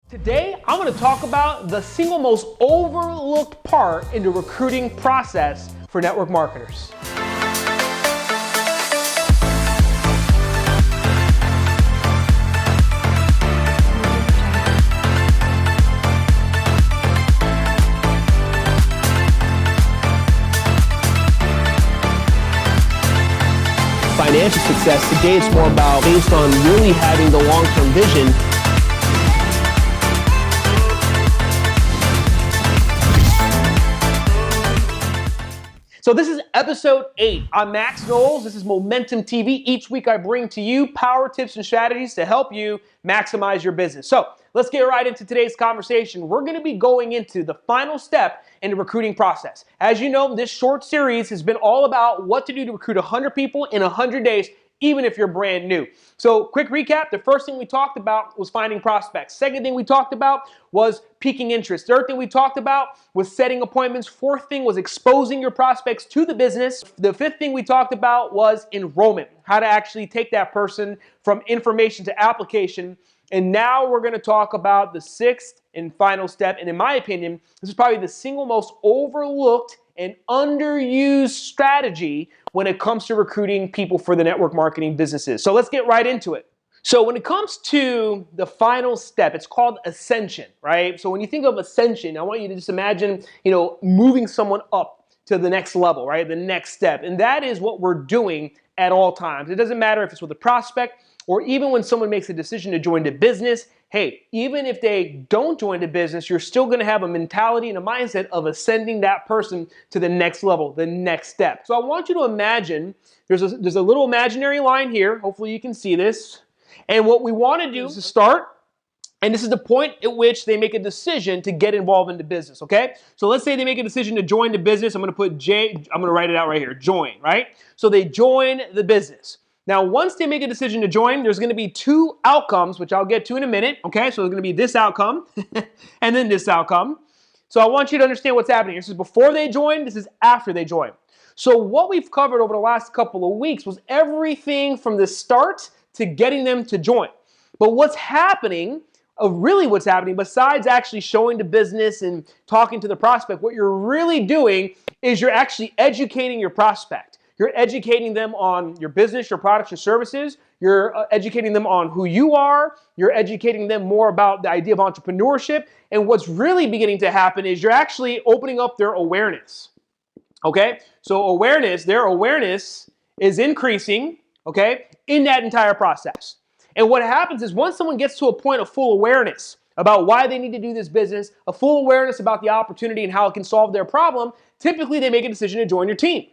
Today, I'm going to talk about the single most overlooked part in the recruiting process for network marketers. Financial success today is more about based on really having the long-term vision. So this is episode 8. I'm Max Knowles. This is Momentum TV. Each week I bring to you power tips and strategies to help you maximize your business. So let's get right into today's conversation. We're going to be going into the final step in the recruiting process. As you know, this short series has been all about what to do to recruit 100 people in 100 days, even if you're brand new. So quick recap, the first thing we talked about was finding prospects. Second thing we talked about was piquing interest. Third thing we talked about was setting appointments. Fourth thing was exposing your prospects to the business. The fifth thing we talked about was enrollment, how to actually take that person from information to application. And now we're going to talk about the sixth and final step. And in my opinion, this is probably the single most overlooked and underused strategy when it comes to recruiting people for the network marketing businesses. So let's get right into it. So when it comes to the final step, it's called Ascension, right? So when you think of Ascension, I want you to just imagine, moving someone up to the next level, right? The next step. And that is what we're doing at all times. It doesn't matter if it's with a prospect or even when someone makes a decision to join the business. Hey, even if they don't join the business, you're still going to have a mentality and a mindset of ascending that person to the next level, the next step. So I want you to imagine, there's a little imaginary line here. Hopefully you can see this. And what we want to do is to start, and this is the point at which they make a decision to get involved in the business, okay? So let's say they make a decision to join the business. I'm going to put I'm going to write it out right here, join, right? So they join the business. Now, once they make a decision to join, there's going to be two outcomes, which I'll get to in a minute, okay? So there's going to be this outcome and then this outcome. So I want you to understand what's happening here. This is before they join. This is after they join. So what we've covered over the last couple of weeks was everything from the start to getting them to join. But what's happening, what's happening, besides actually showing the business and talking to the prospect, what you're really doing is you're actually educating your prospect. You're educating them on your business, your products, your services. You're educating them on who you are. You're educating them more about the idea of entrepreneurship. And what's really beginning to happen is you're actually opening up their awareness. Okay? So their awareness is increasing, okay, in that entire process. And what happens is once someone gets to a point of full awareness about why they need to do this business, a full awareness about the opportunity and how it can solve their problem, typically they make a decision to join your team.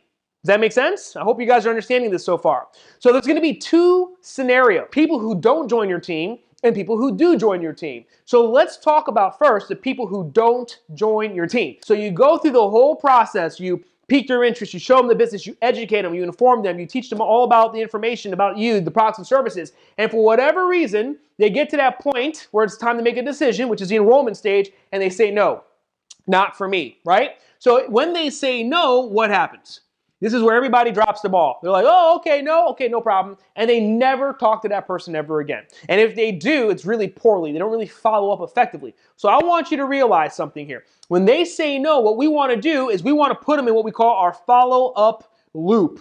Does that make sense? I hope you guys are understanding this so far. So there's going to be two scenarios, people who don't join your team and people who do join your team. So let's talk about first the people who don't join your team. So you go through the whole process, you pique their interest, you show them the business, you educate them, you inform them, you teach them all about the information about you, the products and services. And for whatever reason, they get to that point where it's time to make a decision, which is the enrollment stage, and they say no, not for me, right? So when they say no, what happens? This is where everybody drops the ball. They're like, oh, okay, no problem. And they never talk to that person ever again. And if they do, it's really poorly. They don't really follow up effectively. So I want you to realize something here. When they say no, what we want to do is we want to put them in what we call our follow-up loop.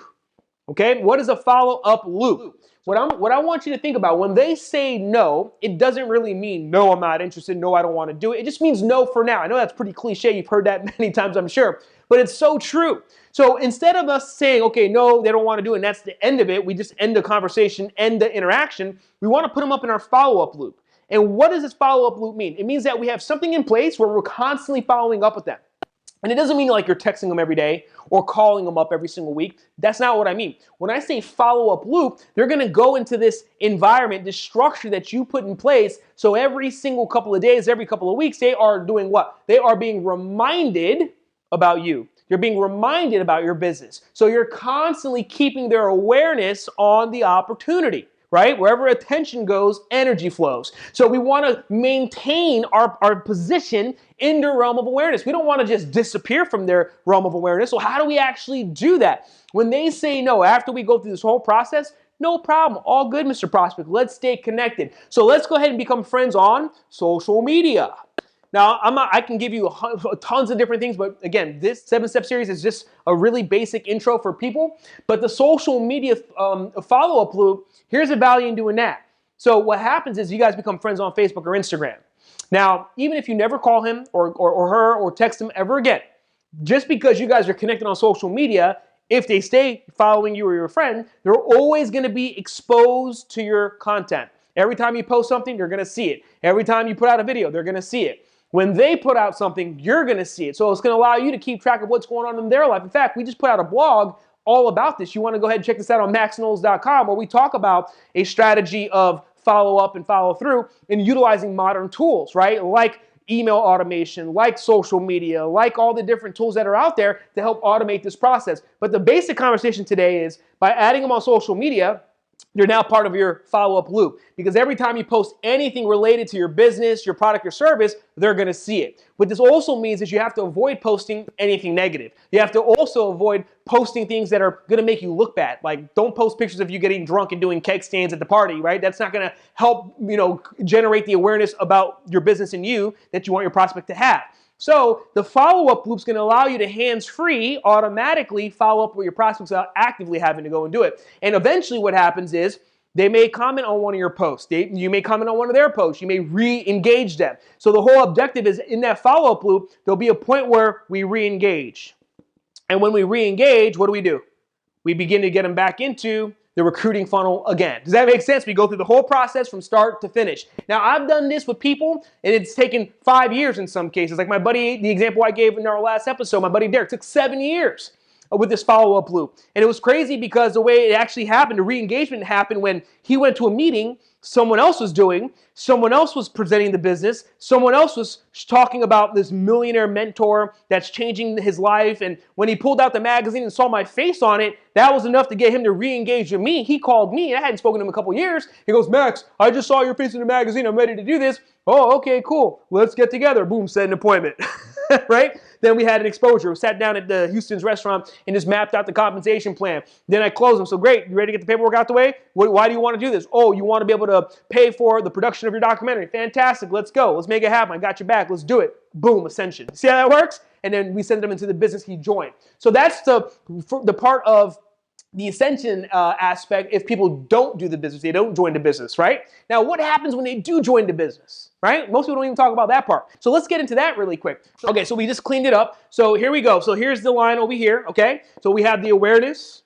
Okay? What is a follow-up loop? What I want you to think about, when they say no, it doesn't really mean, no, I'm not interested, no, I don't want to do it. It just means no for now. I know that's pretty cliche. You've heard that many times, I'm sure. But it's so true. So instead of us saying, okay, no, they don't want to do it, and that's the end of it, we just end the conversation, end the interaction, we want to put them up in our follow-up loop. And what does this follow-up loop mean? It means that we have something in place where we're constantly following up with them. And it doesn't mean like you're texting them every day or calling them up every single week. That's not what I mean. When I say follow-up loop, they're going to go into this environment, this structure that you put in place. So every single couple of days, every couple of weeks, they are doing what? They are being reminded about you. You're being reminded about your business. So you're constantly keeping their awareness on the opportunity, right? Wherever attention goes, energy flows. So we want to maintain our position in the realm of awareness. We don't want to just disappear from their realm of awareness. So how do we actually do that? When they say no, after we go through this whole process, No problem. All good, Mr. Prospect. Let's stay connected. So let's go ahead and become friends on social media. Now, I can give you tons of different things, but again, this 7-step series is just a really basic intro for people. But the social media follow-up loop, here's the value in doing that. So what happens is you guys become friends on Facebook or Instagram. Now, even if you never call him or her or text him ever again, just because you guys are connected on social media, if they stay following you or your friend, they're always going to be exposed to your content. Every time you post something, they're going to see it. Every time you put out a video, they're going to see it. When they put out something, you're going to see it. So it's going to allow you to keep track of what's going on in their life. In fact, we just put out a blog all about this. You want to go ahead and check this out on maxknowles.com, where we talk about a strategy of follow up and follow through and utilizing modern tools, right? Like email automation, like social media, like all the different tools that are out there to help automate this process. But the basic conversation today is by adding them on social media, you're now part of your follow-up loop, because every time you post anything related to your business, your product, your service, they're going to see it. What this also means is you have to avoid posting anything negative. You have to also avoid posting things that are going to make you look bad. Like, don't post pictures of you getting drunk and doing keg stands at the party, right? That's not going to help, generate the awareness about your business and you that you want your prospect to have. So the follow-up loop is going to allow you to hands-free automatically follow up with your prospects without actively having to go and do it. And eventually what happens is they may comment on one of your posts. You may comment on one of their posts. You may re-engage them. So the whole objective is in that follow-up loop, there'll be a point where we re-engage. And when we re-engage, what do? We begin to get them back into the recruiting funnel again. Does that make sense? We go through the whole process from start to finish. Now, I've done this with people, and it's taken 5 years in some cases. Like my buddy, the example I gave in our last episode, my buddy Derek, took 7 years with this follow-up loop. And it was crazy because the way it actually happened, the re-engagement happened when he went to a meeting someone else was doing, someone else was presenting the business, someone else was talking about this millionaire mentor that's changing his life. And when he pulled out the magazine and saw my face on it, that was enough to get him to re-engage with me. He called me, and I hadn't spoken to him in a couple of years. He goes, "Max, I just saw your face in the magazine. I'm ready to do this." "Oh, okay, cool. Let's get together." Boom, set an appointment. Right? Then we had an exposure. We sat down at the Houston's restaurant and just mapped out the compensation plan. Then I closed him. So great, you ready to get the paperwork out the way? Why do you want to do this? "Oh, you want to be able to pay for the production of your documentary." "Fantastic, let's go. Let's make it happen. I got your back. Let's do it." Boom, Ascension. See how that works? And then we send him into the business he joined. So that's the part of the Ascension aspect if people don't do the business, they don't join the business, right? Now, what happens when they do join the business, right? Most people don't even talk about that part. So let's get into that really quick. Okay, so we just cleaned it up. So here we go. So here's the line over here, okay? So we have the awareness,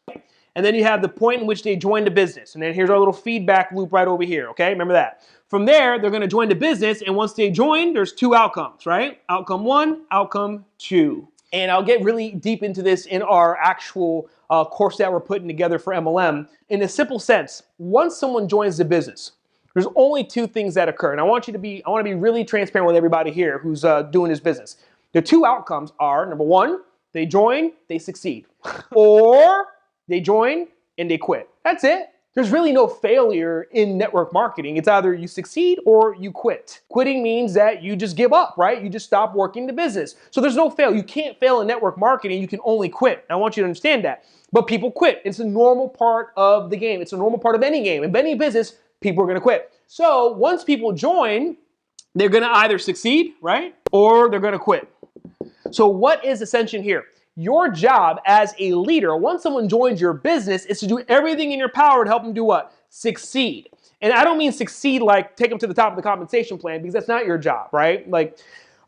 and then you have the point in which they join the business. And then here's our little feedback loop right over here, okay? Remember that. From there, they're going to join the business, and once they join, there's 2 outcomes, right? Outcome 1, outcome 2. And I'll get really deep into this in our actual course that we're putting together for MLM. In a simple sense, once someone joins the business, there's only 2 things that occur. And I want to be really transparent with everybody here who's doing this business. The 2 outcomes are, number 1, they join, they succeed. Or they join and they quit. That's it. There's really no failure in network marketing. It's either you succeed or you quit. Quitting means that you just give up, right? You just stop working the business. So there's no fail. You can't fail in network marketing. You can only quit. I want you to understand that. But people quit. It's a normal part of the game. It's a normal part of any game. In any business, people are going to quit. So once people join, they're going to either succeed, right? Or they're going to quit. So what is Ascension here? Your job as a leader, once someone joins your business, is to do everything in your power to help them do what? Succeed. And I don't mean succeed like take them to the top of the compensation plan, because that's not your job, right? Like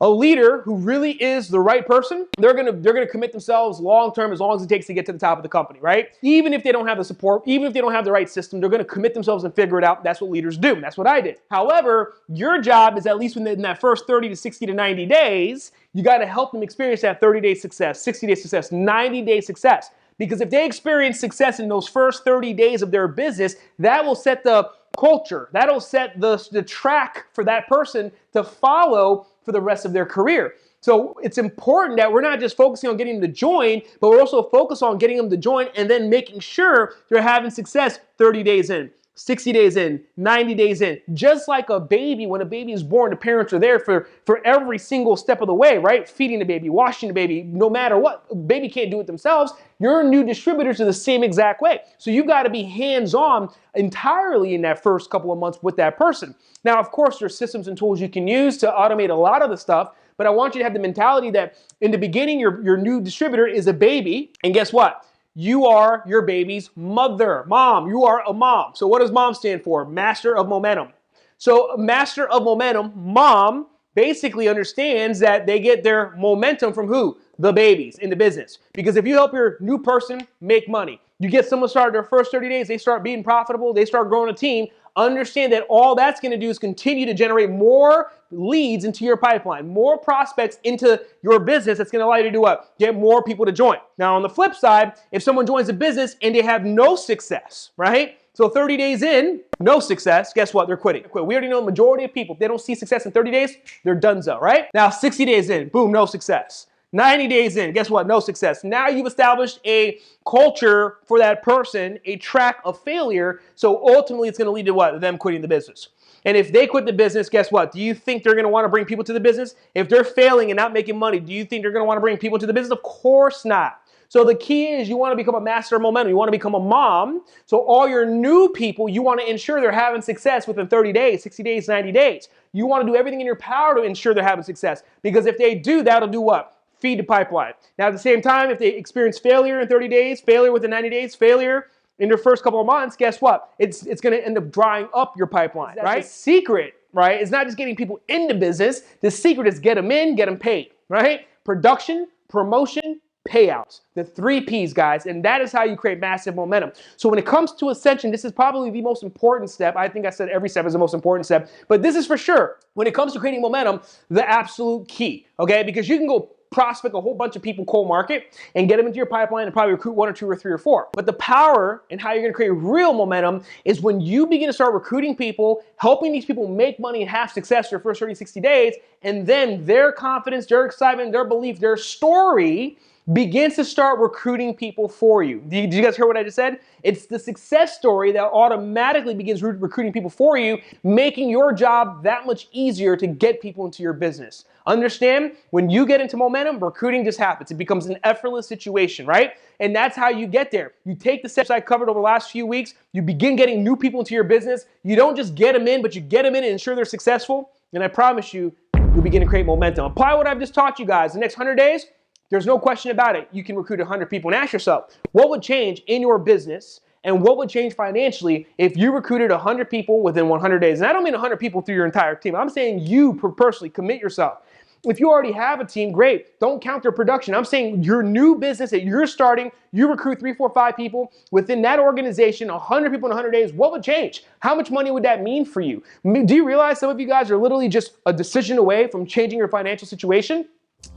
a leader who really is the right person, they're gonna commit themselves long term as long as it takes to get to the top of the company, right? Even if they don't have the support, even if they don't have the right system, they're gonna commit themselves and figure it out. That's what leaders do. That's what I did. However, your job is at least in that first 30 to 60 to 90 days, you gotta help them experience that 30-day success, 60-day success, 90-day success. Because if they experience success in those first 30 days of their business, that will set the culture. That'll set the track for that person to follow for the rest of their career. So it's important that we're not just focusing on getting them to join, but we're also focused on getting them to join and then making sure they're having success 30 days in. 60 days in, 90 days in. Just like a baby, when a baby is born, the parents are there for every single step of the way, right? Feeding the baby, washing the baby, no matter what. Baby can't do it themselves. Your new distributors are the same exact way. So you've got to be hands-on entirely in that first couple of months with that person. Now, of course, there's systems and tools you can use to automate a lot of the stuff, but I want you to have the mentality that in the beginning, your new distributor is a baby, and guess what? You are your baby's mother. Mom, you are a mom. So what does mom stand for? Master of momentum. So master of momentum, mom basically understands that they get their momentum from who? The babies in the business. Because if you help your new person make money, you get someone started their first 30 days, they start being profitable, they start growing a team, understand that all that's going to do is continue to generate more leads into your pipeline, more prospects into your business. That's going to allow you to do what? Get more people to join. Now, on the flip side, if someone joins a business and they have no success, right? So 30 days in, no success, guess what? They're quitting. We already know the majority of people, if they don't see success in 30 days, they're donezo, right? Now, 60 days in, boom, no success. 90 days in, guess what? No success. Now you've established a culture for that person, a track of failure. So ultimately it's going to lead to what? Them quitting the business. And if they quit the business, guess what? Do you think they're going to want to bring people to the business? If they're failing and not making money, do you think they're going to want to bring people to the business? Of course not. So the key is you want to become a master of momentum. You want to become a mom. So all your new people, you want to ensure they're having success within 30 days, 60 days, 90 days. You want to do everything in your power to ensure they're having success. Because if they do, that'll do what? Feed the pipeline. Now, at the same time, if they experience failure in 30 days, failure within 90 days, failure in their first couple of months, guess what? It's going to end up drying up your pipeline, right? The secret, right, is not just getting people into business. The secret is get them in, get them paid, right? Production, promotion, payouts. The 3 Ps, guys, and that is how you create massive momentum. So when it comes to Ascension, this is probably the most important step. I think I said every step is the most important step, but this is for sure, when it comes to creating momentum, the absolute key, okay? Because you can go prospect a whole bunch of people cold market and get them into your pipeline and probably recruit 1 or 2 or 3 or 4. But the power and how you're going to create real momentum is when you begin to start recruiting people, helping these people make money and have success their first 30, 60 days, and then their confidence, their excitement, their belief, their story begins to start recruiting people for you. Did you guys hear what I just said? It's the success story that automatically begins recruiting people for you, making your job that much easier to get people into your business. Understand, when you get into momentum, recruiting just happens. It becomes an effortless situation, right? And that's how you get there. You take the steps I covered over the last few weeks, you begin getting new people into your business. You don't just get them in, but you get them in and ensure they're successful. And I promise you, you'll begin to create momentum. Apply what I've just taught you guys. The next 100 days, there's no question about it. You can recruit 100 people. And ask yourself, what would change in your business and what would change financially if you recruited 100 people within 100 days? And I don't mean 100 people through your entire team. I'm saying you personally commit yourself. If you already have a team, great. Don't count their production. I'm saying your new business that you're starting, you recruit 3, 4, 5 people within that organization, 100 people in 100 days. What would change? How much money would that mean for you? Do you realize some of you guys are literally just a decision away from changing your financial situation?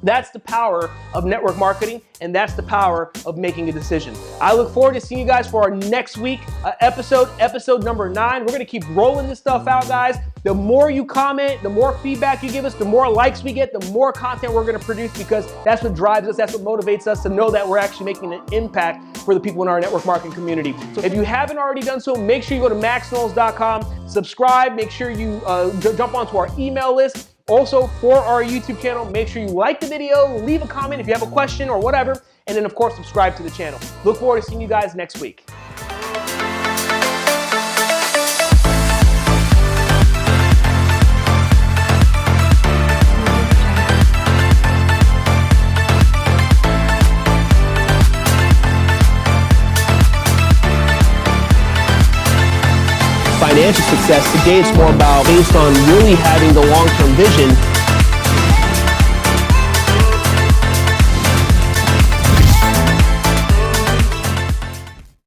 That's the power of network marketing, and that's the power of making a decision. I look forward to seeing you guys for our next week episode number 9. We're going to keep rolling this stuff out, guys. The more you comment, the more feedback you give us, the more likes we get, the more content we're going to produce, because that's what drives us, that's what motivates us to know that we're actually making an impact for the people in our network marketing community. So if you haven't already done so, make sure you go to maxknowles.com, subscribe, make sure you jump onto our email list. Also, for our YouTube channel, make sure you like the video, leave a comment if you have a question or whatever, and then, of course, subscribe to the channel. Look forward to seeing you guys next week. Financial success, today it's more about based on really having the long-term vision